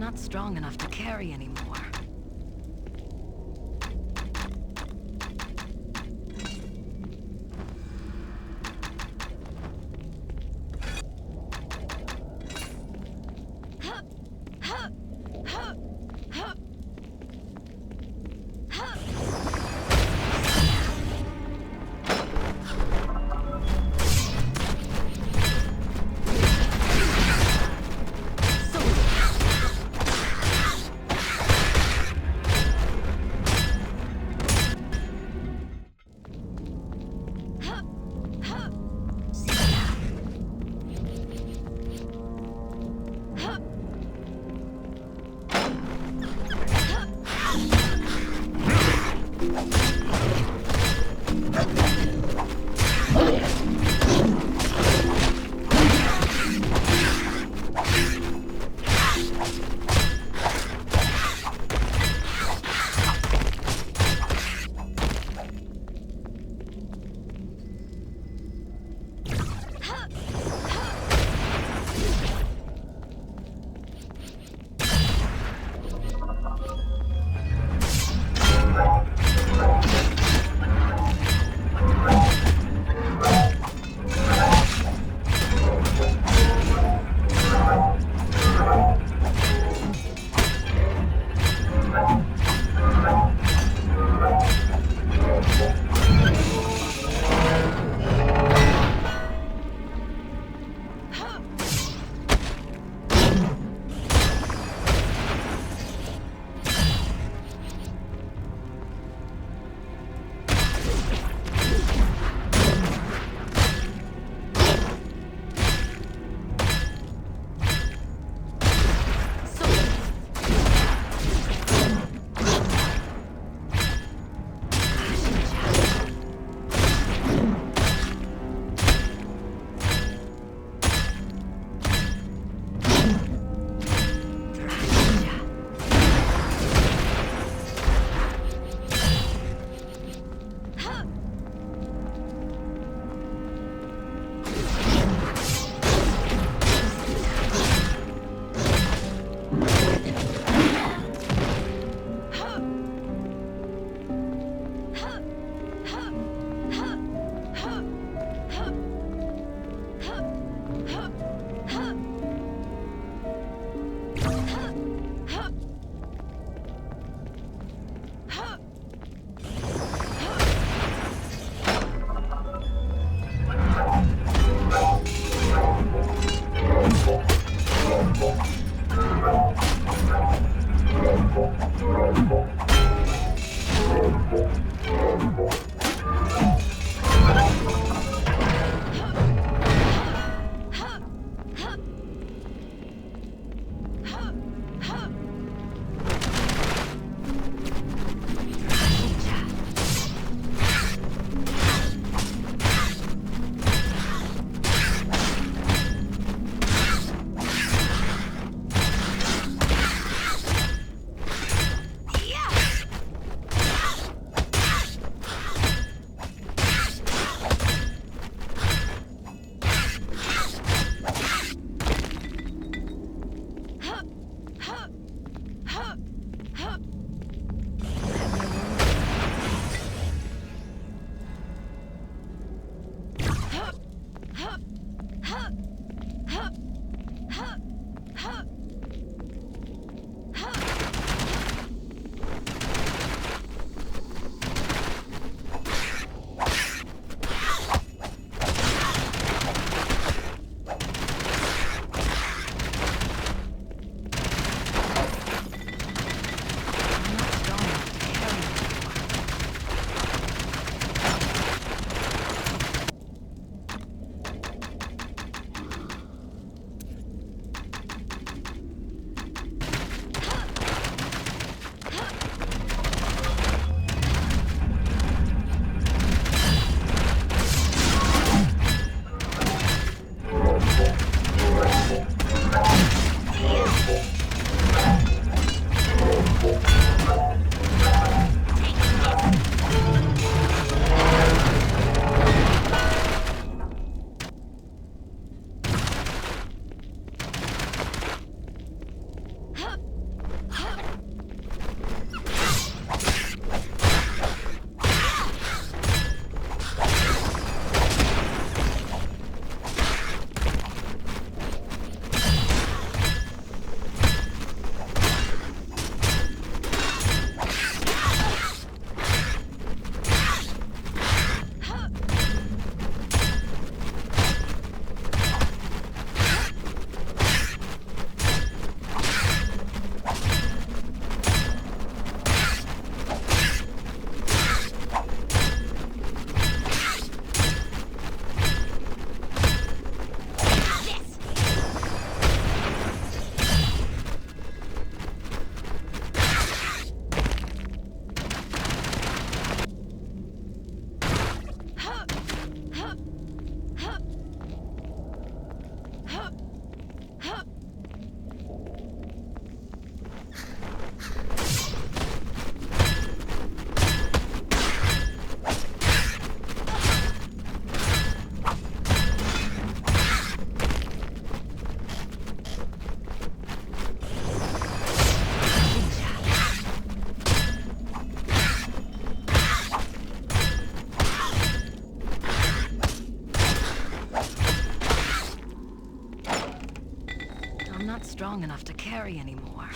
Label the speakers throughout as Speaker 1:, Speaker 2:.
Speaker 1: not strong enough to carry anymore. strong enough to carry anymore.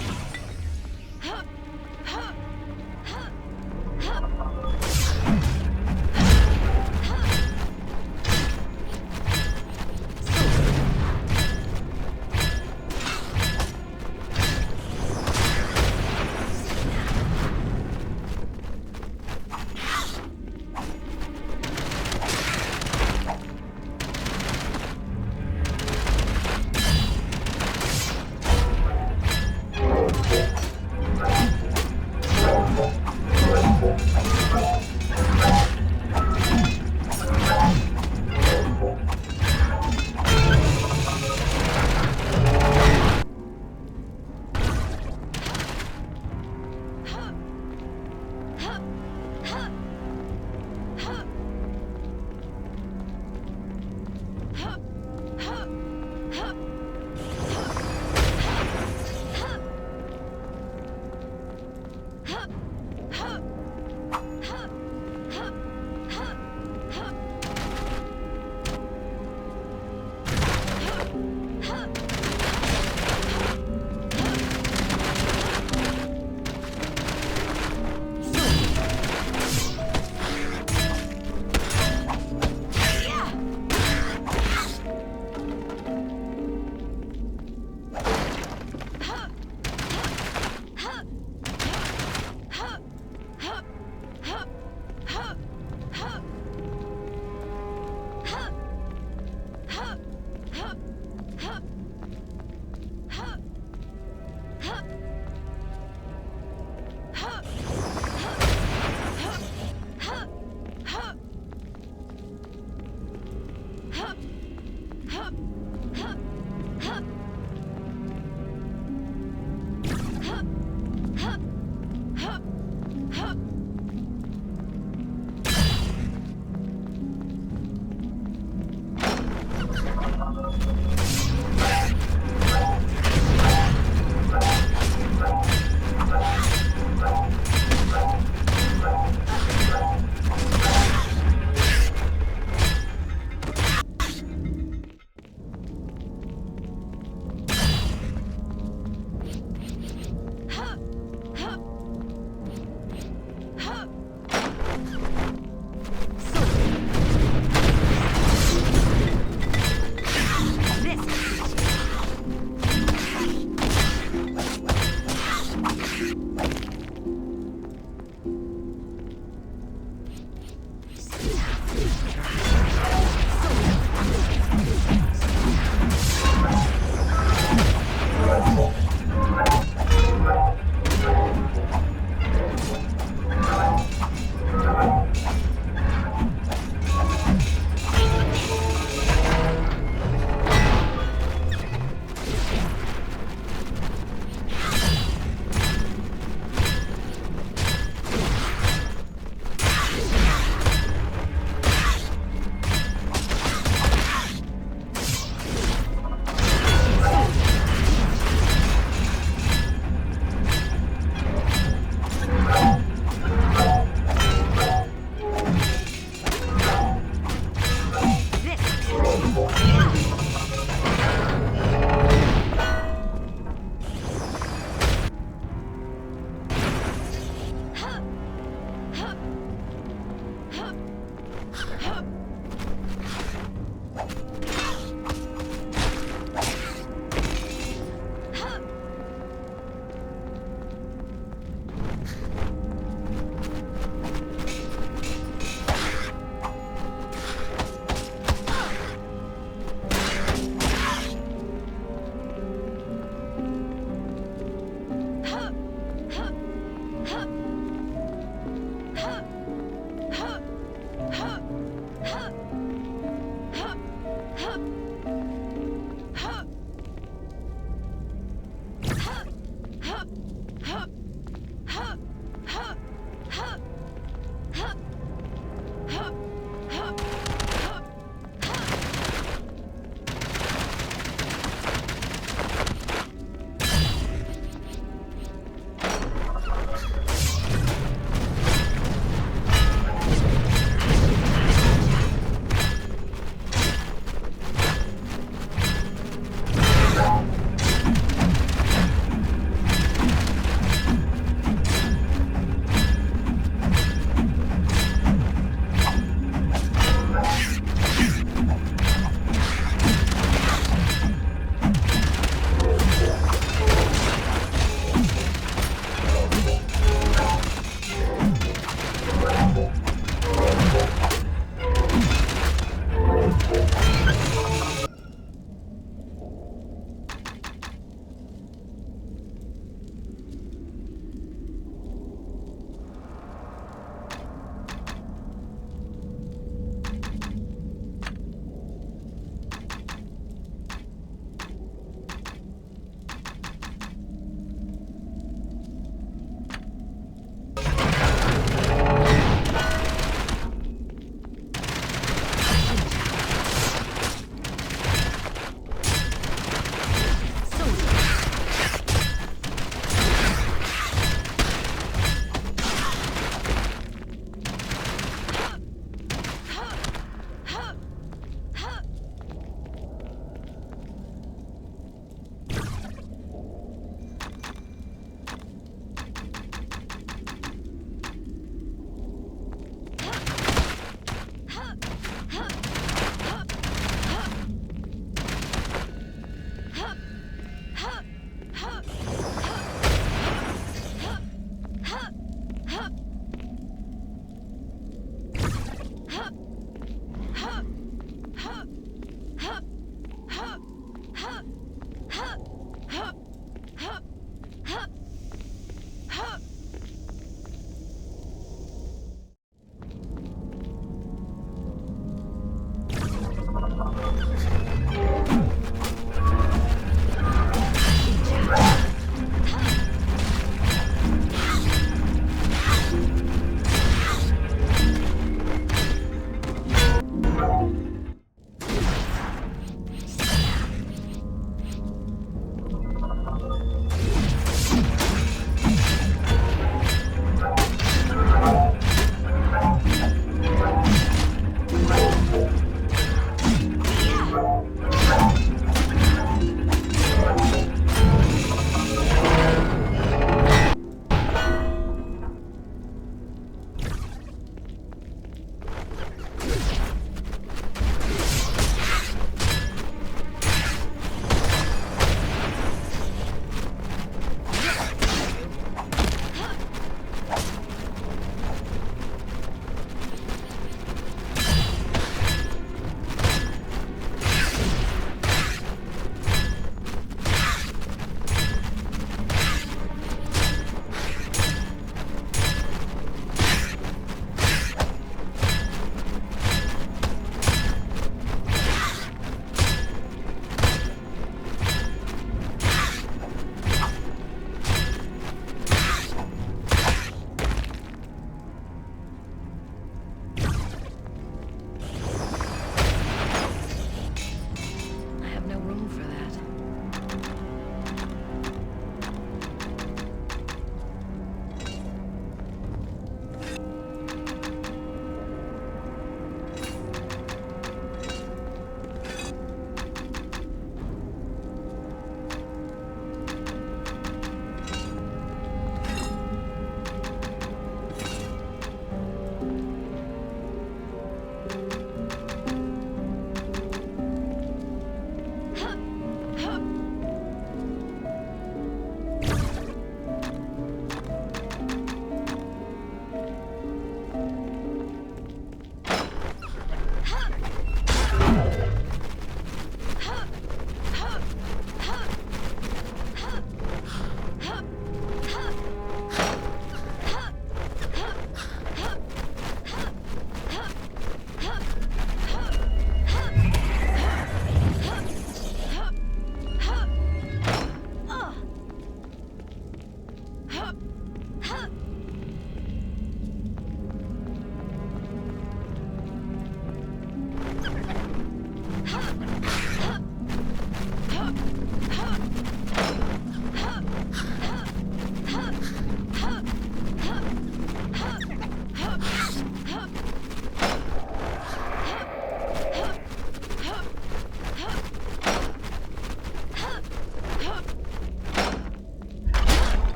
Speaker 1: I have no room for that.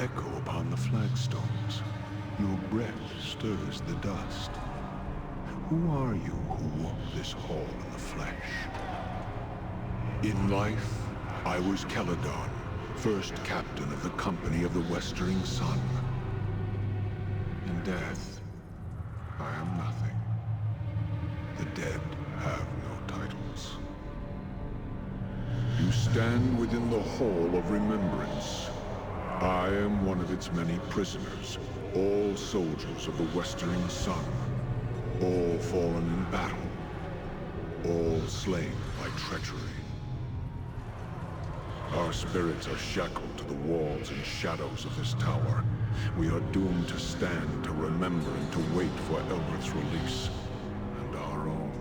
Speaker 2: echo upon the flagstones. Your breath stirs the dust. Who are you who walk this hall in the flesh? In life, I was Celadon, first captain of the Company of the Westering Sun. In death, I am nothing. The dead have no titles. You stand within the Hall of Remembrance. I am one of its many prisoners, all soldiers of the Westering Sun, all fallen in battle, all slain by treachery. Our spirits are shackled to the walls and shadows of this tower. We are doomed to stand, to remember, and to wait for Eldred's release, and our own.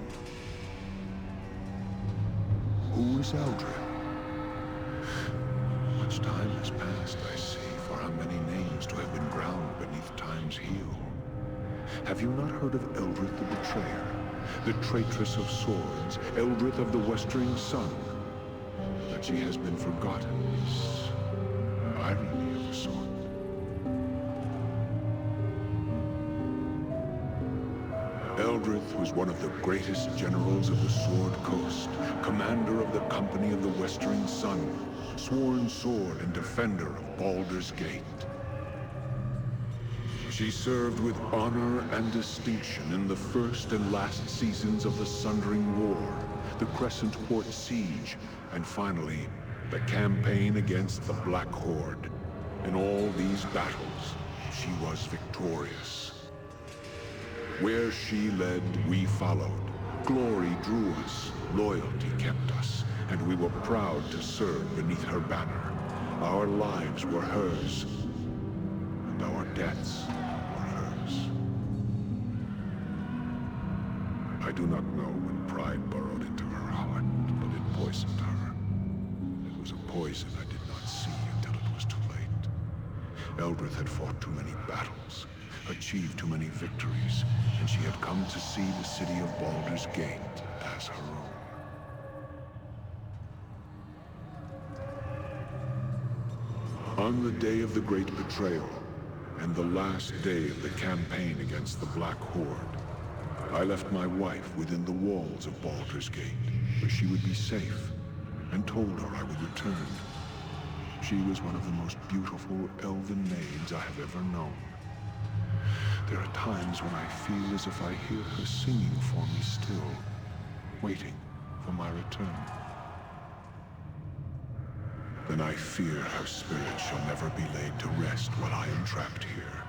Speaker 2: Who is Eldred? Much time has passed, I see, for how many names to have been ground beneath time's heel. Have you not heard of Eldred the Betrayer, the traitress of swords, Eldred of the Westering Sun? That she has been forgotten is irony of a sort. Eldred was one of the greatest generals of the Sword Coast, commander of the Company of the Westering Sun, sworn sword and defender of Baldur's Gate. She served with honor and distinction in the first and last seasons of the Sundering War, the Crescent Port Siege, and finally, the campaign against the Black Horde. In all these battles, she was victorious. Where she led, we followed. Glory drew us, loyalty kept us, and we were proud to serve beneath her banner. Our lives were hers, and our deaths were hers. I do not know when pride burrowed into her heart, but it poisoned her. It was a poison I did not see until it was too late. Eldred had fought too many battles, achieved too many victories, and she had come to see the city of Baldur's Gate as her own. On the day of the Great Betrayal, and the last day of the campaign against the Black Horde, I left my wife within the walls of Baldur's Gate, where she would be safe, and told her I would return. She was one of the most beautiful elven maids I have ever known. There are times when I feel as if I hear her singing for me still, waiting for my return. Then I fear her spirit shall never be laid to rest while I am trapped here.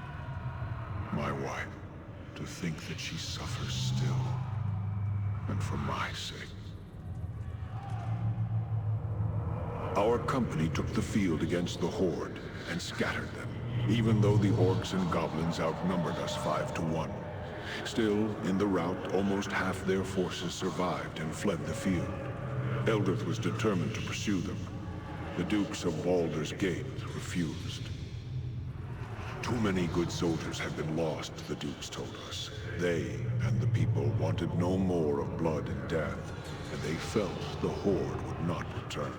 Speaker 2: My wife, to think that she suffers still, and for my sake. Our company took the field against the Horde and scattered them, even though the orcs and goblins outnumbered us 5-1. Still, in the rout, almost half their forces survived and fled the field. Eldred was determined to pursue them. The Dukes of Baldur's Gate refused. Too many good soldiers had been lost, the Dukes told us. They and the people wanted no more of blood and death, and they felt the Horde would not return.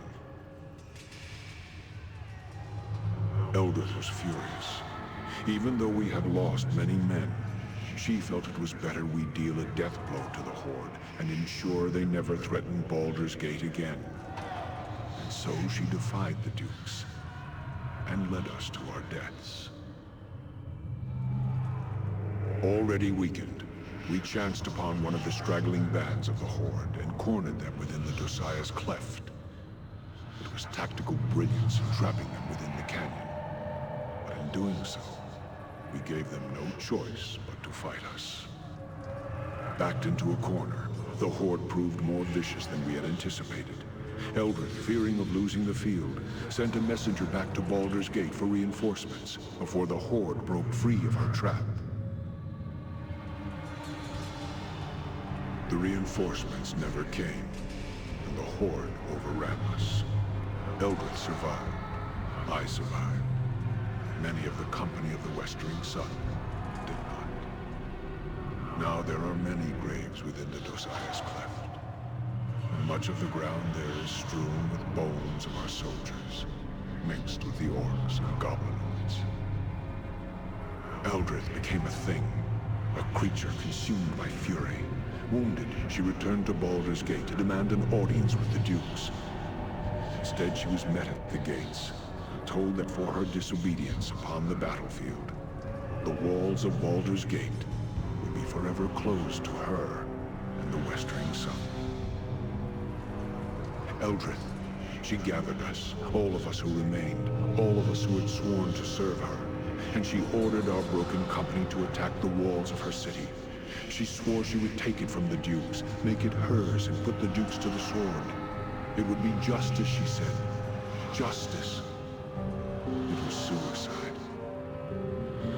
Speaker 2: Eldred was furious. Even though we had lost many men, she felt it was better we deal a death blow to the Horde and ensure they never threatened Baldur's Gate again. And so she defied the Dukes and led us to our deaths. Already weakened, we chanced upon one of the straggling bands of the Horde and cornered them within the Dosiah's Cleft. It was tactical brilliance in trapping them within the canyon. But in doing so, we gave them no choice but to fight us. Backed into a corner, the Horde proved more vicious than we had anticipated. Eldred, fearing of losing the field, sent a messenger back to Baldur's Gate for reinforcements before the Horde broke free of her trap. The reinforcements never came, and the Horde overran us. Eldred survived. I survived. Many of the Company of the Westering Sun did not. Now there are many graves within the Dosiah's Cleft, and much of the ground there is strewn with bones of our soldiers, mixed with the orcs and goblins. gates. Eldrith became a thing, a creature consumed by fury. Wounded, she returned to Baldur's Gate to demand an audience with the dukes. Instead, she was met at the gates, told that for her disobedience upon the battlefield, the walls of Baldur's Gate would be forever closed to her and the westering sun. Eldrith, she gathered us, all of us who remained, all of us who had sworn to serve her, and she ordered our broken company to attack the walls of her city. She swore she would take it from the dukes, make it hers, and put the dukes to the sword. It would be justice, she said. Justice. It was suicide.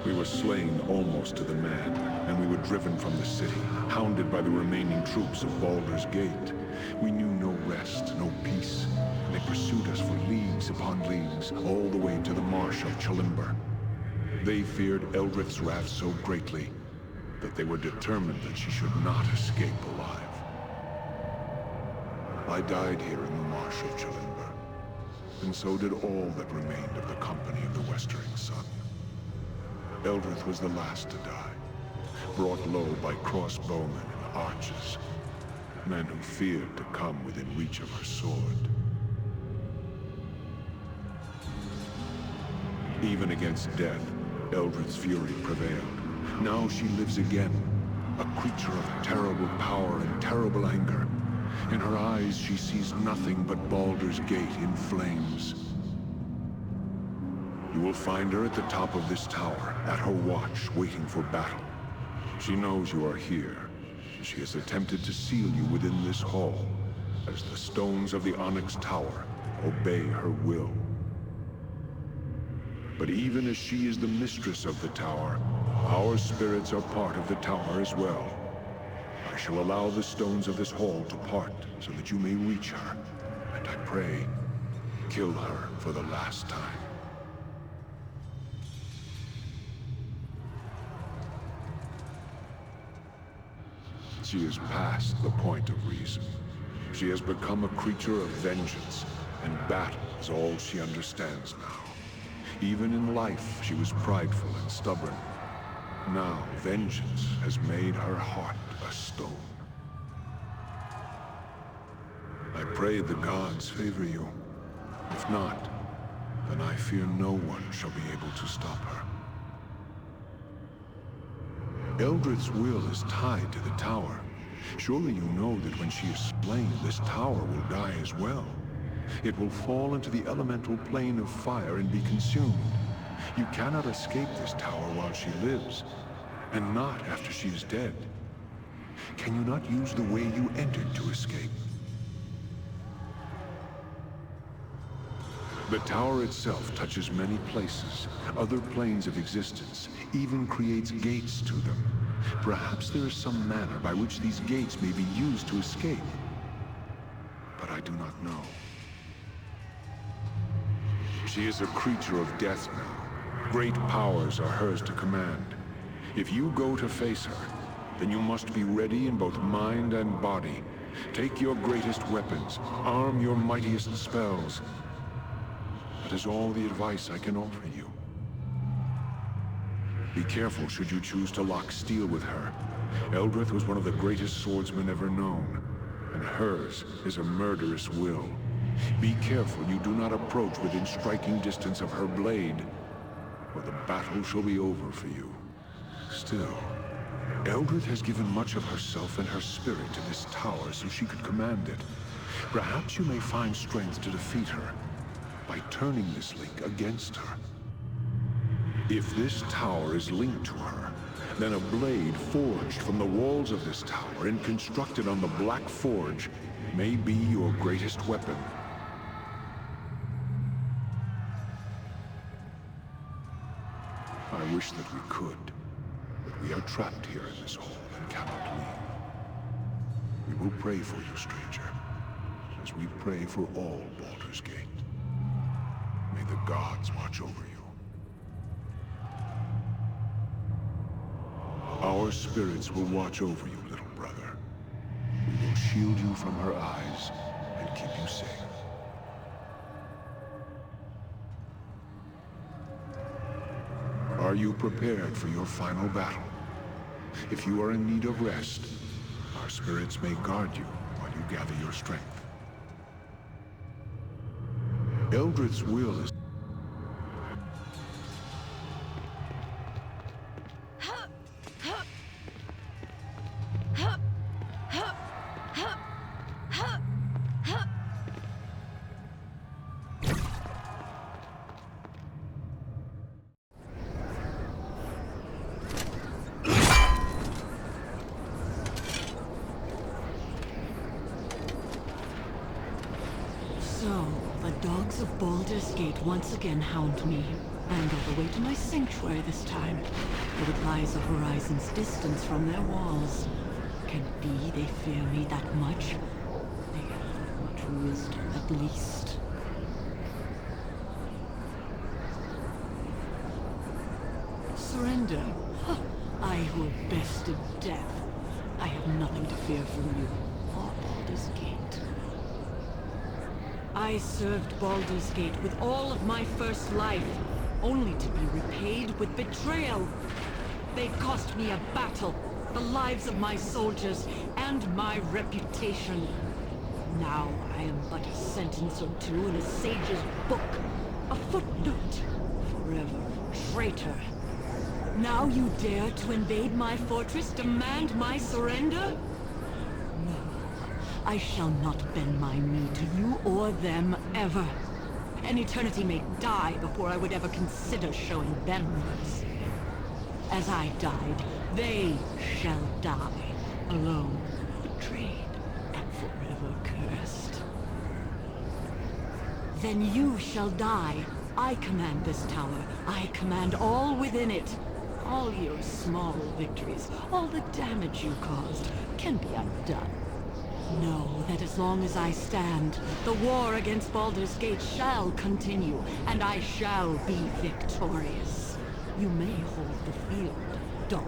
Speaker 2: We were slain almost to the man, and we were driven from the city, hounded by the remaining troops of Baldur's Gate. We knew no rest, no peace. They pursued us for leagues upon leagues, all the way to the marsh of Chalimber. They feared Eldrith's wrath so greatly that they were determined that she should not escape alive. I died here in the marsh of Chalimber, and so did all that remained of the company of the westering sun. Eldrith was the last to die, brought low by crossbowmen and archers, men who feared to come within reach of her sword. Even against death, Eldrith's fury prevailed. Now she lives again, a creature of terrible power and terrible anger. In her eyes, she sees nothing but Baldur's Gate in flames. You will find her at the top of this tower, at her watch, waiting for battle. She knows you are here. She has attempted to seal you within this hall, as the stones of the Onyx Tower obey her will. But even as she is the mistress of the tower, our spirits are part of the tower as well. I shall allow the stones of this hall to part so that you may reach her, and I pray, kill her for the last time. She is past the point of reason. She has become a creature of vengeance, and battle is all she understands now. Even in life, she was prideful and stubborn. Now, vengeance has made her heart a stone. I pray the gods favor you. If not, then I fear no one shall be able to stop her. Eldrith's will is tied to the tower. Surely you know that when she is slain, this tower will die as well. It will fall into the elemental plane of fire and be consumed. You cannot escape this tower while she lives, and not after she is dead. Can you not use the way you entered to escape? The tower itself touches many places, other planes of existence, even creates gates to them. Perhaps there is some manner by which these gates may be used to escape, but I do not know. She is a creature of death now. Great powers are hers to command. If you go to face her, then you must be ready in both mind and body. Take your greatest weapons, arm your mightiest spells. That is all the advice I can offer you. Be careful should you choose to lock steel with her. Eldrith was one of the greatest swordsmen ever known, and hers is a murderous will. Be careful you do not approach within striking distance of her blade, or the battle shall be over for you. Still, Eldrith has given much of herself and her spirit to this tower so she could command it. Perhaps you may find strength to defeat her by turning this link against her. If this tower is linked to her, then a blade forged from the walls of this tower and constructed on the Black Forge may be your greatest weapon. I wish that we could, but we are trapped here in this hall and cannot leave. We will pray for you, stranger, as we pray for all Baldur's Gate. May the gods watch over you. Our spirits will watch over you, little brother. We will shield you from her eyes and keep you safe. you prepared for your final battle? If you are in need of rest, our spirits may guard you while you gather your strength. Eldrit's will is...
Speaker 3: So, the dogs of Baldur's Gate once again hound me, and all the way to my sanctuary this time, though it lies a horizon's distance from their walls. Can it be they fear me that much? They have that much wisdom, at least. Surrender? Huh. I who have bested death. I have nothing to fear from you, or Baldur's Gate. I served Baldur's Gate with all of my first life, only to be repaid with betrayal. They cost me a battle, the lives of my soldiers, and my reputation. Now I am but a sentence or two in a sage's book, a footnote. Forever traitor. Now you dare to invade my fortress, demand my surrender? I shall not bend my knee to you or them ever. An eternity may die before I would ever consider showing them mercy. As I died, they shall die, alone, betrayed, and forever cursed. Then you shall die. I command this tower. I command all within it. All your small victories, all the damage you caused, can be undone. Know that as long as I stand, the war against Baldur's Gate shall continue, and I shall be victorious. You may hold the field, dog,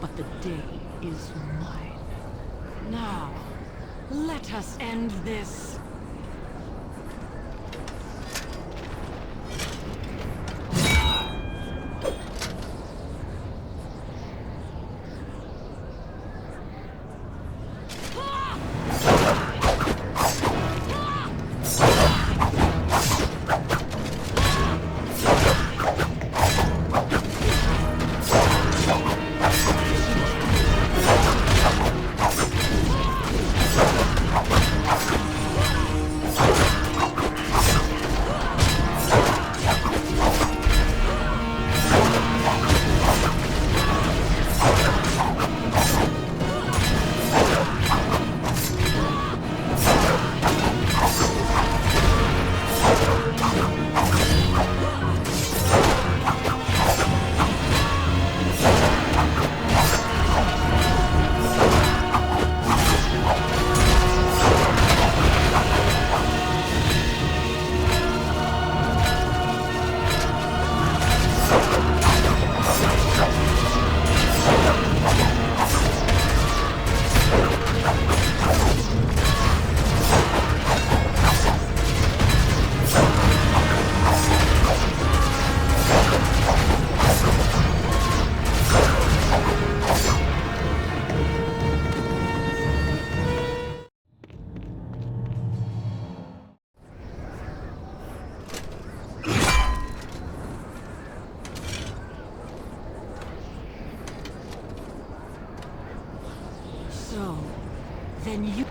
Speaker 3: but the day is mine. Now, let us end this. So, then you...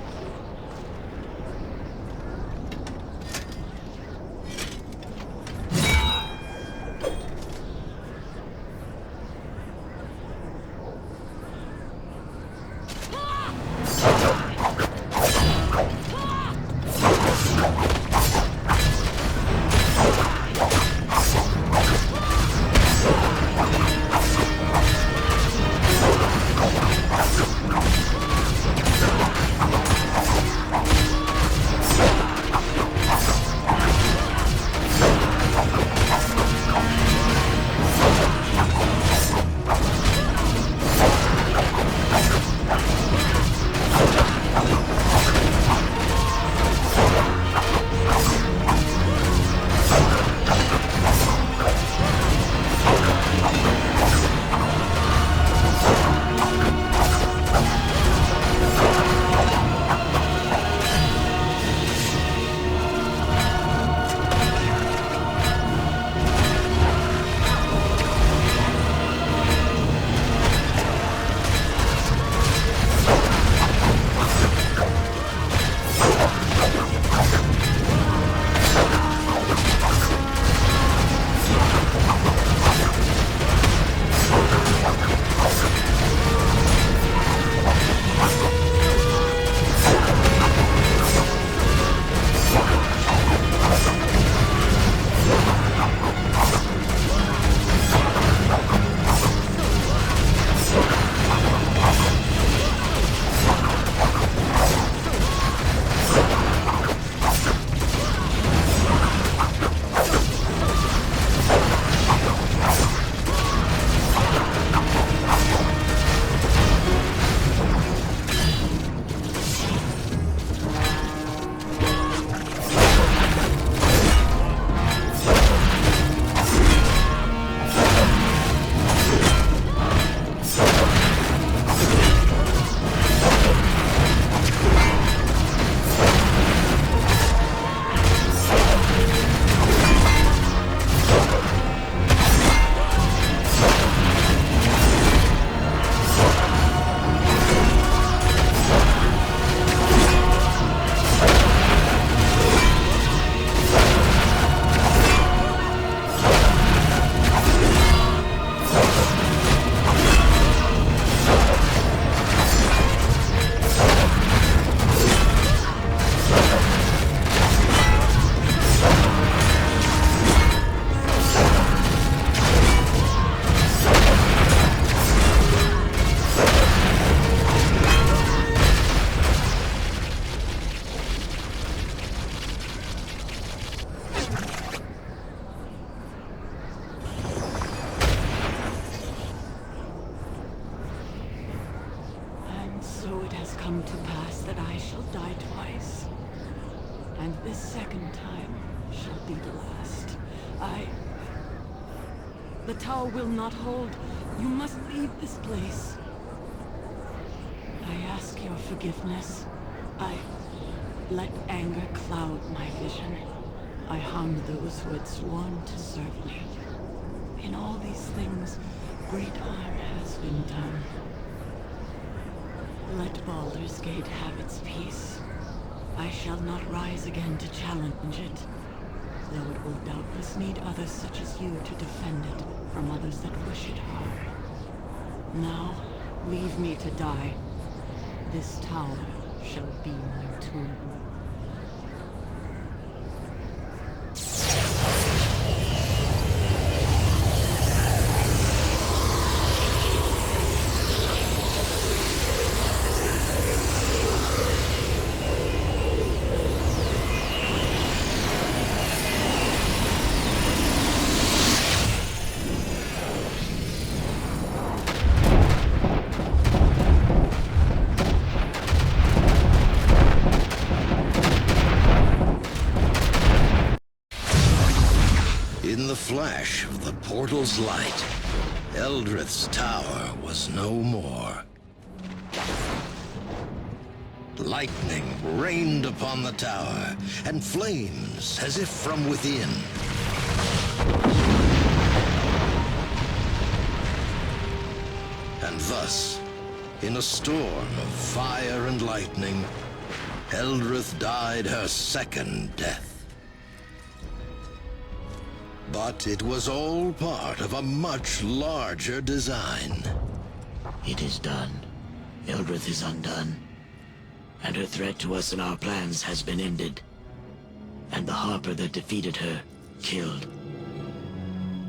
Speaker 3: come to pass that I shall die twice. And this second time shall be the last. The tower will not hold. You must leave this place. I ask your forgiveness. I let anger cloud my vision. I harmed those who had sworn to serve me. In all these things, great harm has been done. Let Baldur's Gate have its peace. I shall not rise again to challenge it, though it will doubtless need others such as you to defend it from others that wish it harm. Now, leave me to die. This tower shall be my tomb.
Speaker 4: In the flash of the portal's light, Eldrith's tower was no more. Lightning rained upon the tower, and flames as if from within. And thus, in a storm of fire and lightning, Eldrith died her second death. But it was all part of a much larger design.
Speaker 5: It is done. Eldrith is undone. And her threat to us and our plans has been ended. And the Harper that defeated her, killed.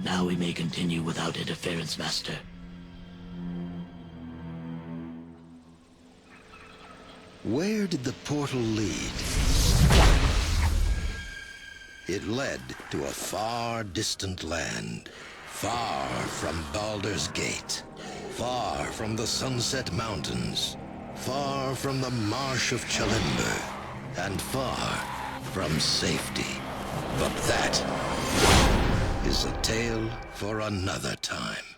Speaker 5: Now we may continue without interference, Master.
Speaker 4: Where did the portal lead? It led to a far distant land, far from Baldur's Gate, far from the Sunset Mountains, far from the Marsh of Chalimber, and far from safety. But that is a tale for another time.